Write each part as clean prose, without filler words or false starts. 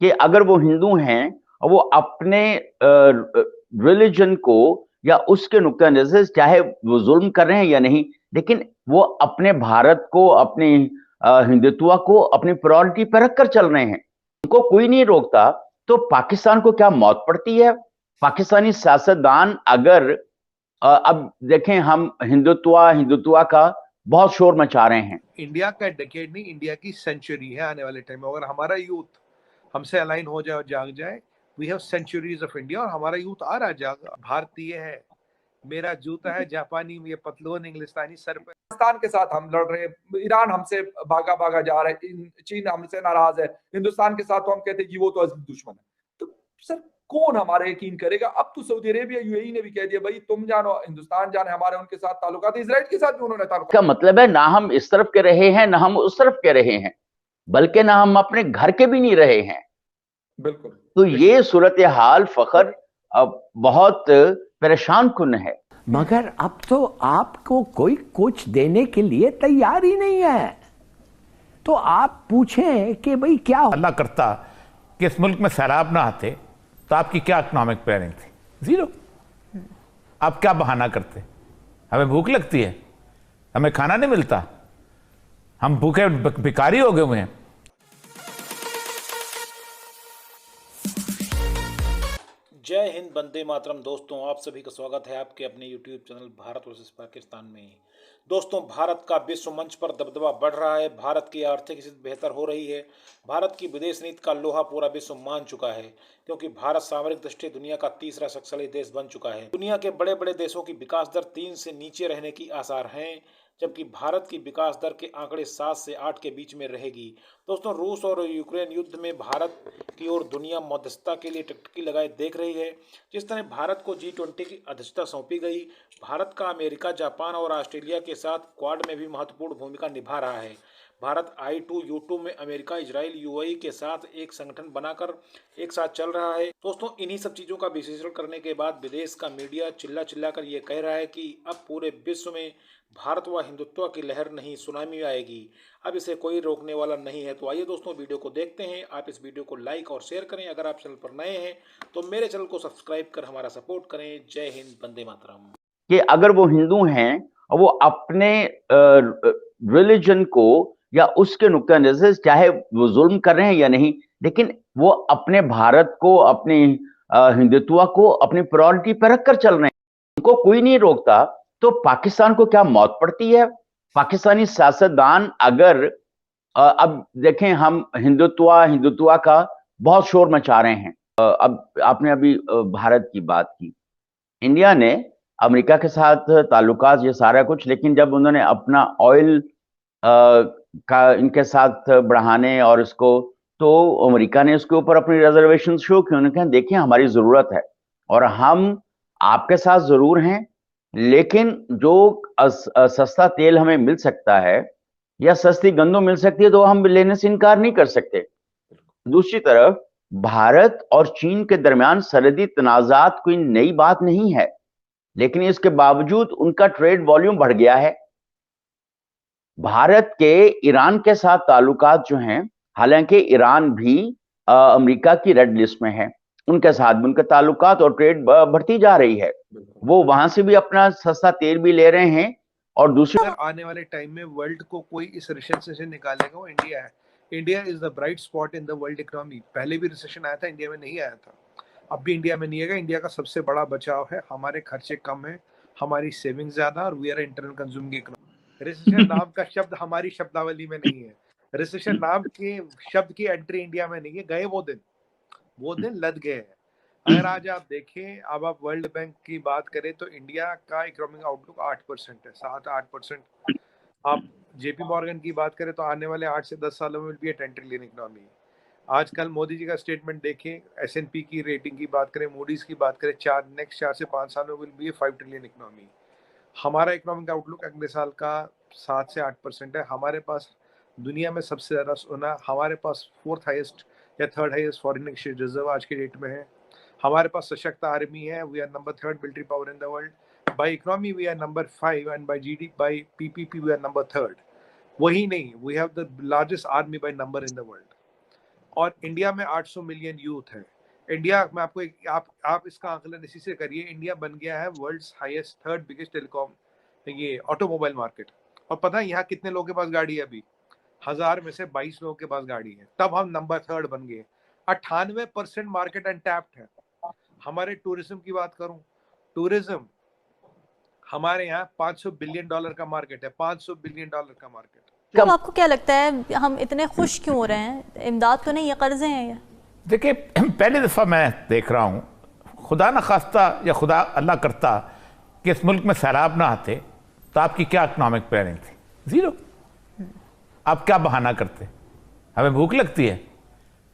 कि अगर वो हिंदू हैं और वो अपने रिलीजन को या उसके नुक्ता नजर से चाहे वो जुल्म कर रहे हैं या नहीं, लेकिन वो अपने भारत को, अपने हिंदुत्व को अपनी प्रायोरिटी पर रखकर चल रहे हैं, उनको कोई नहीं रोकता। तो पाकिस्तान को क्या मौत पड़ती है? पाकिस्तानी सियासतदान अगर अब देखें, हम हिंदुत्व हिंदुत्व का बहुत शोर मचा रहे हैं। इंडिया का डेकेड नहीं, इंडिया की सेंचुरी है आने वाले टाइम में। अगर हमारा यूथ हमसे अलाइन हो जाए और जाग जाए, we have centuries of India. और हमारा यूथ आ रहा जाग, भारतीय है, मेरा जूता है जापानी, ये पतलून इंग्लिस्तानी सर पे। पाकिस्तान के साथ हम लड़ रहे हैं, ईरान हमसे भागा भागा जा रहा है, चीन हमसे नाराज है, हिंदुस्तान के साथ तो हम कहते हैं कि वो तो अजीब दुश्मन है। तो सर कौन हमारे यकीन करेगा? अब तो सऊदी अरेबिया, यूएई ने भी कह दिया भाई तुम जानो, हिंदुस्तान जाने, हमारे उनके साथ ताल्लुकात, इजराइल के साथ भी उन्होंने ताल्लुकात। का मतलब है ना हम इस तरफ के रहे हैं ना हम उस तरफ के रहे हैं, बल्कि ना हम अपने घर के भी नहीं रहे हैं। बिल्कुल। तो ये सूरत हाल फखर बहुत परेशान कुन है। मगर अब तो आपको कोई कुछ देने के लिए तैयार ही नहीं है। तो आप पूछें कि भाई क्या अल्लाह करता कि इस मुल्क में सैलाब ना आते तो आपकी क्या इकोनॉमिक प्लानिंग थी? जीरो। आप क्या बहाना करते? हमें भूख लगती है, हमें खाना नहीं मिलता, हम भूखे भिखारी हो गए हुए हैं। जय हिंद, वंदे मातरम। दोस्तों, आप सभी का स्वागत है आपके अपने YouTube channel Bharat versus Pakistan में। दोस्तों, भारत का विश्व मंच पर दबदबा बढ़ रहा है, भारत की आर्थिक स्थिति बेहतर हो रही है, भारत की विदेश नीति का लोहा पूरा विश्व मान चुका है, क्योंकि भारत सामरिक दृष्टि दुनिया का तीसरा शक्तिशाली देश बन चुका है। दुनिया के बड़े बड़े देशों की विकास दर 3 से नीचे रहने की आसार हैं, जबकि भारत की विकास दर के आंकड़े 7 से 8 के बीच में रहेगी। दोस्तों, रूस और यूक्रेन युद्ध में भारत की ओर दुनिया मध्यस्थता के लिए टिकटकी लगाए देख रही है। जिस तरह भारत को G20 की अध्यक्षता सौंपी गई, भारत का अमेरिका, जापान और ऑस्ट्रेलिया के साथ क्वाड में भी महत्वपूर्ण भूमिका निभा रहा है। भारत I2U2 में अमेरिका, इजराइल, यूएई के साथ एक संगठन बनाकर एक साथ चल रहा है। दोस्तों, इन्हीं सब चीज़ों का विश्लेषण करने के बाद विदेश का मीडिया चिल्ला चिल्ला कर ये कह रहा है कि अब पूरे विश्व में भारत व हिंदुत्व की लहर नहीं, सुनामी आएगी। अब इसे कोई रोकने वाला नहीं है। तो आइए दोस्तों, वीडियो को देखते हैं। आप इस वीडियो को लाइक और शेयर करें। अगर आप चैनल पर नए हैं तो मेरे चैनल को सब्सक्राइब कर हमारा सपोर्ट करें। जय हिंद, वंदे मातरम। कि अगर वो हिंदू हैं और वो अपने रिलीजन को या उसके नुक्ता नजर से चाहे वो जुल्म कर रहे हैं या नहीं, लेकिन वो अपने भारत को, अपने हिंदुत्व को अपनी प्रायोरिटी पर रखकर चल रहे हैं, उनको कोई नहीं रोकता। तो पाकिस्तान को क्या मौत पड़ती है? पाकिस्तानी सियासतदान अगर अब देखें, हम हिंदुत्व हिंदुत्व का बहुत शोर मचा रहे हैं। अब आपने अभी भारत की बात की। इंडिया ने अमेरिका के साथ ताल्लुकात, ये सारा कुछ, लेकिन जब उन्होंने अपना ऑयल का इनके साथ बढ़ाने और इसको, तो अमेरिका ने इसके ऊपर अपनी रिजर्वेशन शो की। उन्होंने कहा देखिए हमारी जरूरत है और हम आपके साथ जरूर हैं, लेकिन जो सस्ता तेल हमें मिल सकता है या सस्ती गंदम मिल सकती है तो हम लेने से इनकार नहीं कर सकते। दूसरी तरफ भारत और चीन के दरमियान सरहदी तनाजात कोई नई बात नहीं है, लेकिन इसके बावजूद उनका ट्रेड वॉल्यूम बढ़ गया है। भारत के ईरान के साथ ताल्लुकात जो हैं, हालांकि ईरान भी अमेरिका की रेड लिस्ट में है, उनके साथ भी उनके ताल्लुकात और ट्रेड बढ़ती जा रही है। वो वहां से भी अपना सस्ता तेल भी ले रहे हैं। और दूसरी, आने वाले टाइम में वर्ल्ड को कोई इस रिसेशन से निकालेगा वो इंडिया है। India is the bright spot in the world economy. पहले भी रिसेशन आया था, इंडिया में नहीं आया था, अब भी इंडिया में नहीं आएगा। इंडिया का सबसे बड़ा बचाव है, हमारे खर्चे कम है, हमारी सेविंग ज्यादा, और we are internal consuming economy. Recession नाम का शब्द हमारी शब्दावली में नहीं है। रिसेशन नाम के शब्द की एंट्री इंडिया में नहीं है। गए वो दिन लद गए हैं। अगर आज आप देखें, अब आप वर्ल्ड बैंक की बात करें तो इंडिया का इकोनॉमिक आउटलुक 8% है, 7-8%। आप जेपी मॉर्गन की बात करें तो आने वाले 8 से 10 सालों में विल बी 10 ट्रिलियन इकोनॉमी। आजकल मोदी जी का स्टेटमेंट देखें, एसएनपी की रेटिंग की बात करें, मूडीज की बात करें, नेक्स्ट 4 से 5 सालों में विल बी 5 ट्रिलियन इकोनॉमी। हमारा इकोनॉमिक आउटलुक अगले साल का 7 से 8% है। हमारे पास दुनिया में सबसे ज्यादा सोना, हमारे पास 4th हाईएस्ट या 3rd highest foreign exchange reserve आज के डेट में है। हमारे पास सशक्त आर्मी है, we are number 3rd military power in the world. By economy we are number 5 and by GD by PPP we are number 3rd। वही नहीं, we have the largest army by number in the world. और India में 800 million youth है। India में आपको आप इसका आकलन इसी से करिए, इंडिया बन गया है world's highest third biggest telecom ये ऑटोमोबाइल मार्केट। और पता है यहाँ कितने लोगों के पास गाड़ी है? अभी 1000 में से 22 लोगों के पास गाड़ी है, तब हम नंबर थर्ड बन गए। 98% मार्केट अनटैप्ड है। हमारे टूरिज्म की बात करूं, टूरिज्म हमारे यहाँ $500 बिलियन का मार्केट है, $500 बिलियन का मार्केट। तो आपको क्या लगता है हम इतने खुश क्यों हो रहे हैं? इमदाद तो नहीं, ये कर्जे हैं ये। देखिए, पहली दफ़ा मैं देख रहा हूँ, खुदा न खास्ता या खुदा अल्लाह करता कि इस मुल्क में सैलाब ना आते तो आपकी क्या इकनॉमिक प्लानिंग थी? ज़ीरो। आप क्या बहाना करते? हमें भूख लगती है,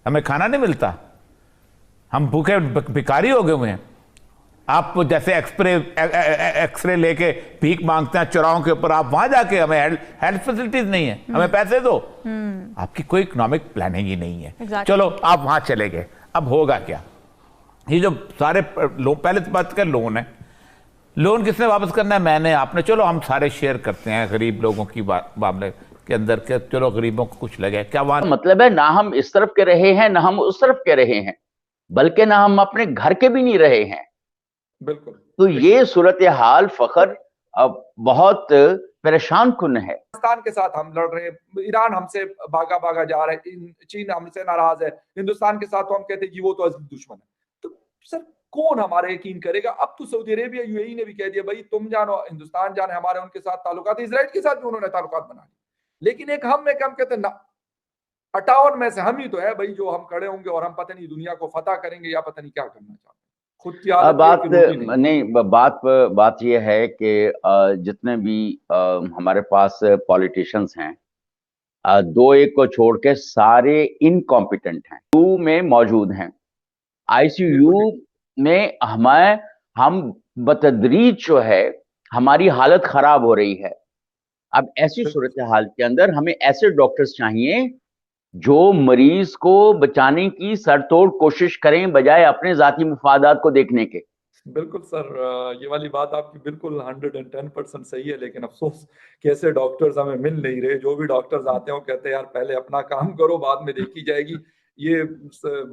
हमें खाना नहीं मिलता, हम भूखे भिखारी हो गए हुए हैं। आप जैसे एक्सरे लेके भीख मांगते हैं चौराहों के ऊपर, आप वहां जाके हमें हेल्थ फैसिलिटीज नहीं है, हमें पैसे दो। आपकी कोई इकोनॉमिक प्लानिंग ही नहीं है। Exactly. चलो आप वहां चले गए, अब होगा क्या? ये जो सारे लोन, पहले तो बात कर लोन है, लोन किसने वापस करना है? मैंने, आपने। चलो हम सारे शेयर करते हैं गरीब लोगों की मामले के अंदर के, चलो गरीबों को कुछ लगे क्या वहां मतलब है ना हम इस तरफ के रहे हैं ना हम उस तरफ के रहे हैं, बल्कि ना हम अपने घर के भी नहीं रहे हैं। बिल्कुल। तो ये सूरत हाल फखर अब बहुत परेशान कुन है। पाकिस्तान के साथ हम लड़ रहे हैं, ईरान हमसे भागा भागा जा रहा है, चीन हमसे नाराज है, हिंदुस्तान के साथ तो हम कहते हैं कि वो तो असली दुश्मन है। तो सर कौन हमारा यकीन करेगा? अब तो सऊदी अरेबिया, यूएई ने भी कह दिया भाई तुम जानो, हिंदुस्तान जाने, हमारे उनके साथ ताल्लुकात, इजराइल के साथ भी उन्होंने ताल्लुकात बना लिए। लेकिन एक हम कहते हैं ना, 58 में से हम ही तो है भाई जो हम खड़े होंगे और हम पता नहीं दुनिया को फतह करेंगे या पता नहीं क्या करना चाहते हैं। खुद की बात यह है कि जितने भी हमारे पास पॉलिटिशियंस हैं, 2-1 को छोड़ के सारे इनकॉम्पिटेंट हैं, यू में मौजूद हैं। आईसीयू में हम बतदरीज जो है हमारी हालत खराब हो रही है। अब ऐसी सूरत हाल के अंदर हमें ऐसे डॉक्टर्स चाहिए जो मरीज को बचाने की सरतोड़ कोशिश करें बजाय अपने जाती मुफादात को देखने के। बिल्कुल सर, ये वाली बात आपकी बिल्कुल 110% सही है, लेकिन अफसोस कि ऐसे डॉक्टर्स हमें मिल नहीं रहे। जो भी डॉक्टर्स आते हैं वो कहते हैं यार पहले अपना काम करो, बाद में देखी जाएगी। ये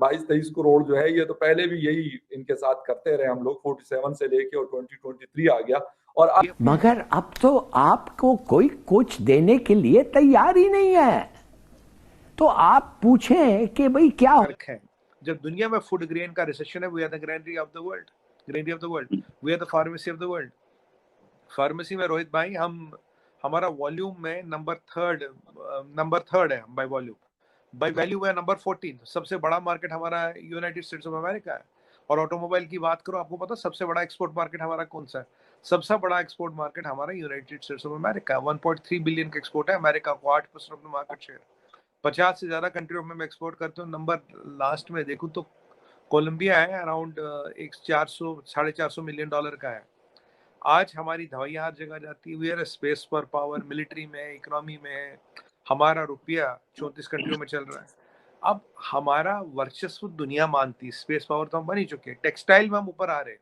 22-23 करोड़ जो है ये तो पहले भी यही इनके साथ करते रहे हम लोग, 47 से लेके और 2023 आ गया। और मगर अब तो आपको कोई कुछ देने के लिए तैयार ही नहीं है, तो आप पूछें कि भाई क्या है? जब दुनिया में फूड ग्रेन का रिसेशन है, we are the granary of the world, granary of the world, we are the pharmacy of the world. Pharmacy में रोहित भाई हमारा वॉल्यूम में नंबर थर्ड है बाय वॉल्यूम, बाय वैल्यू में नंबर 14। सबसे बड़ा मार्केट हमारा यूनाइटेड स्टेट्स ऑफ अमेरिका है। और ऑटोमोबाइल की बात करो, आपको पता सबसे बड़ा एक्सपोर्ट मार्केट हमारा कौन सा है? सबसे बड़ा एक्सपोर्ट मार्केट हमारा United states of America. 1.3 billion का एक्सपोर्ट है। अमेरिका को 8% ऑफ द मार्केट शेयर। 50 से ज्यादा कंट्रियों में मैं एक्सपोर्ट करते हूँ। नंबर लास्ट में देखूं तो कोलंबिया है, अराउंड 450 मिलियन डॉलर का है। आज हमारी दवाइयाँ हर जगह जाती है। वी आर स्पेस पर पावर, मिलिट्री में, इकोनॉमी में हमारा रुपया 34 कंट्रियों में चल रहा है। अब हमारा वर्चस्व दुनिया मानती है, स्पेस पावर तो हम बन ही चुके हैं, टेक्सटाइल में हम ऊपर आ रहे हैं।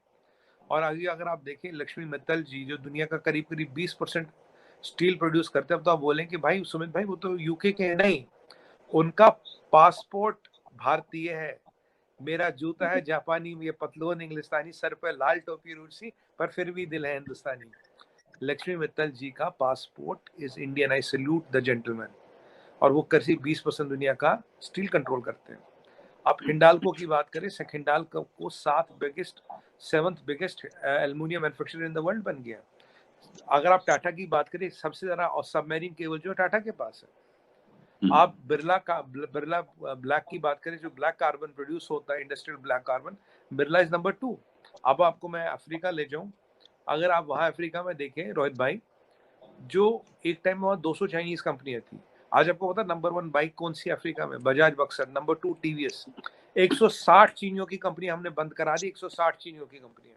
और आगे अगर आप देखें लक्ष्मी मित्तल जी जो दुनिया का करीब 20% स्टील प्रोड्यूस करते हैं, अब तो आप बोलें कि भाई सुमित भाई वो तो यूके के नहीं, उनका पासपोर्ट भारतीय है, मेरा जूता है जापानी, ये पतलून इंग्लिस्तानी, सर पे लाल टोपी रूसी, पर फिर भी दिल है हिंदुस्तानी। लक्ष्मी मित्तल जी का passport is Indian, I salute the gentleman. और वो करीब 20% दुनिया का स्टील कंट्रोल करते हैं। अब हिंडाल्को की बात करें, हिंडाल्को को 7th biggest aluminium manufacturer in the world बन गया। अगर आप टाटा की बात करें, सबसे ज्यादा सबमरीन केबल जो टाटा के पास है। आप बिरला ब्लैक की बात करें, जो ब्लैक कार्बन प्रोड्यूस होता है, industrial black carbon, Birla is number 2। अब आपको मैं अफ्रीका ले जाऊं, अगर आप वहां अफ्रीका में देखें रोहित भाई, जो एक टाइम में वहां 200 चाइनीज कंपनियां थी, आज आपको पता नंबर 1 बाइक कौन सी अफ्रीका में? बजाज बक्सर। नंबर 2 टीवीएस। 160 चीनियों की कंपनी हमने बंद करा दी, 160 चीनियों की कंपनियां।